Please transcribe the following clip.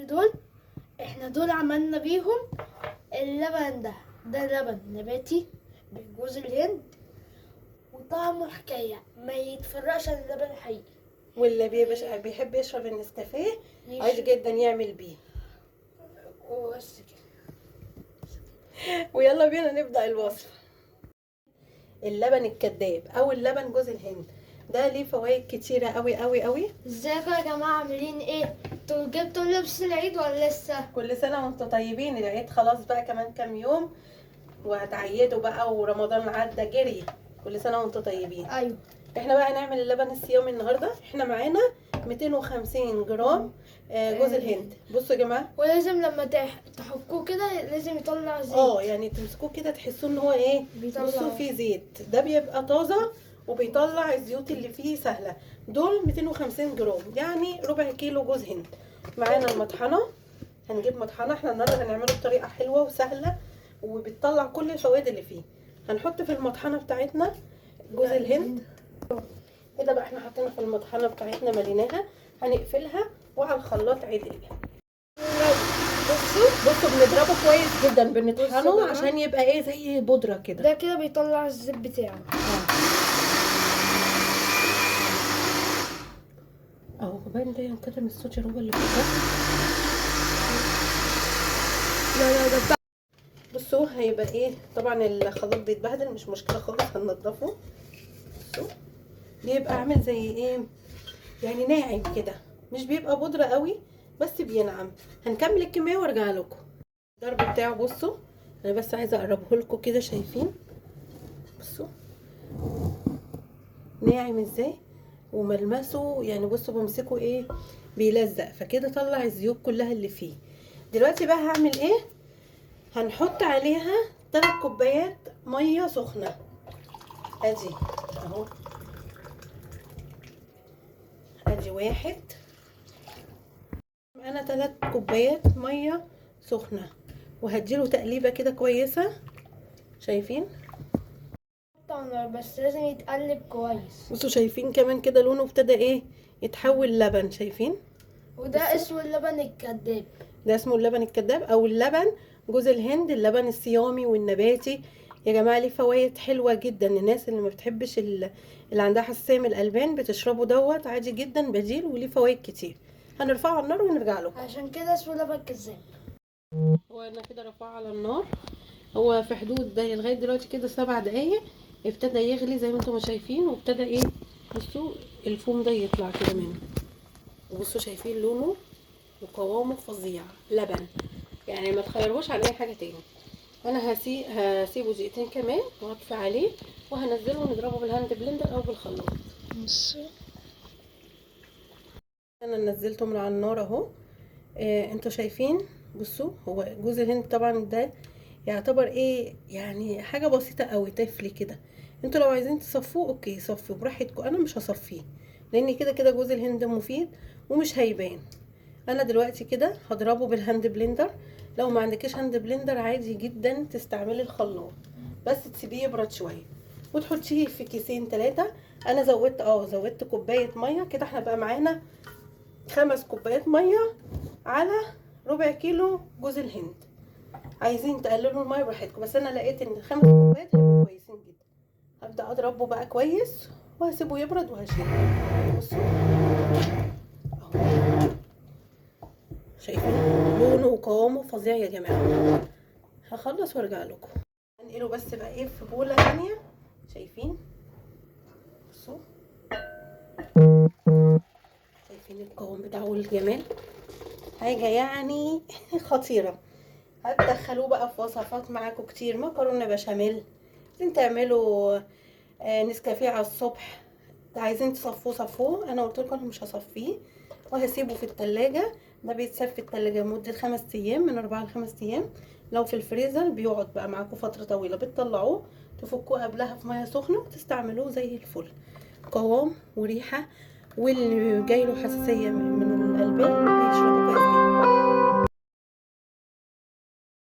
دول احنا دول عملنا بيهم اللبن ده لبن نباتي بجوز الهند، وطعمه حكاية ما يتفرقش عن اللبن الحقيقي. واللي بيحب يشرب النسكافيه عادي يشرب. جدا يعمل بيه. وبس كده. ويلا بينا نبدأ الوصفة. اللبن الكذاب او اللبن جوز الهند ده ليه فوائد كتيرة قوي قوي قوي. ازيكم يا جماعة، عاملين ايه؟ انتوا جبتوا لبس العيد ولا لسه؟ كل سنة وانتم طيبين، العيد خلاص بقى كمان كام يوم وهتعيدوا بقى ورمضان عدى جري. كل سنة وانتم طيبين. ايوه. احنا بقى هنعمل اللبن الصيامي النهارده. احنا معانا 250 جرام جوز الهند. بصوا يا جماعه، ولازم لما تحكوه كده لازم يطلع زيت. يعني تمسكوه كده تحسوا ان هو ايه، بيطلع. بصوا فيه زيت، ده بيبقى طازه وبيطلع الزيوت اللي فيه سهله. دول 250 جرام يعني ربع كيلو جوز هند. معانا المطحنه، هنجيب مطحنه. احنا النهارده هنعمله بطريقه حلوه وسهله وبتطلع كل الفوائد اللي فيه. هنحط في المطحنه بتاعتنا جوز الهند كده بقى. احنا حطينا في المطحنه بتاعتنا مليناها، هنقفلها وعلى الخلاط عدل. بصوا بنضربه كويس جدا، بنطحنه عشان يبقى ايه زي بودره كده. ده كده بيطلع الزيت بتاعه. اهو باين ده ينكتم الصوت هو اللي فيه. لا ده بتاع. بصوا هيبقى ايه، طبعا الخلاط بيتبهدل مش مشكله خالص، هننضفه. بصوا بيبقى عامل زي ايه، يعني ناعم كده، مش بيبقى بودره قوي بس بينعم. هنكمل الكميه وارجع لكم. الضرب بتاعه بصوا، انا بس عايزه اقربه لكم كده، شايفين؟ بصوا ناعم ازاي وملمسه، يعني بصوا بمسكه ايه بيلزق، فكده طلع الزيوت كلها اللي فيه. دلوقتي بقى هعمل ايه، هنحط عليها 3 كوبايات ميه سخنه. ادي اهو، ادي واحد. انا 3 كوبايات ميه سخنه، وهديله تقليبه كده كويسه. شايفين؟ طبعا بس لازم يتقلب كويس. بصوا شايفين كمان كده لونه ابتدى ايه يتحول لبن، شايفين؟ وده اسمه اللبن الكذاب. ده اسمه اللبن الكذاب او اللبن جوز الهند، اللبن الصيامي والنباتي. يا جماعه ليه فوائد حلوه جدا. الناس اللي ما بتحبش اللي عندها حساسيه من الالبان بتشربه دوت عادي جدا، بديل وليه فوائد كتير. هنرفعه على النار ونرجع لكم. عشان كده اسمه لبن كذاب. هو انا كده رفعه على النار، هو في حدود ده لغايه دلوقتي كده 7 دقايق. ابتدى يغلي زي ما انتم شايفين، وابتدى ايه، بصوا الفوم ده يطلع كده منه. وبصوا شايفين لونه وقوامه فظيع لبن، يعني ما تخيروش على اي حاجه تاني. انا هسيبه دقيقتين كمان وهطفي عليه وهنزله ونضربه بالهاند بلندر او بالخلاط. انا نزلته من على النار اهو. انتوا شايفين؟ بصوا هو جوز الهند طبعا ده يعتبر ايه، يعني حاجه بسيطه قوي تفلي كده. انتوا لو عايزين تصفوه اوكي صفوا براحتكم، انا مش هصفيه لان كده كده جوز الهند مفيد ومش هيبان. انا دلوقتي كده هضربه بالهاند بلندر. لو ما عندكيش هاند بلندر عادي جدا تستعملي الخلاط، بس تسيبيه يبرد شويه وتحطيه في كيسين 3. انا زودت كوبايه ميه كده. احنا بقى معانا 5 كوبايات ميه على ربع كيلو جوز الهند. عايزين تقللوا الميه براحتكم، بس انا لقيت ان 5 كوبايات هيبقوا كويسين جدا. هبدا اضربه بقى كويس وهسيبه يبرد وهشيله. بصوا اهو، شايفين لونه وقوامه فظيع يا جماعه. هخلص وارجع لكم. هنقله بس بقى ايه في بوله ثانيه. شايفين؟ بصوا شايفين القوام بتاعه والجمال، حاجه يعني خطيره. هتدخلوه بقى في وصفات معاكم كتير، مكرونه بشاميل، عايزين تعملوا نسكافيه على الصبح، عايزين تصفوه صفوه. انا قلت لكم انا مش هصفيه وهسيبه في التلاجة. ده بيتساب في التلاجة لمدة 5 ايام، من 4 ل5 ايام. لو في الفريزر بيقعد بقى معاكم فترة طويلة، بتطلعوه تفكوه قبلها في مية سخنة وتستعملوه زي الفل. قوام وريحة، واللي جايله حساسية من الألبان بيشربوا كويس جدا.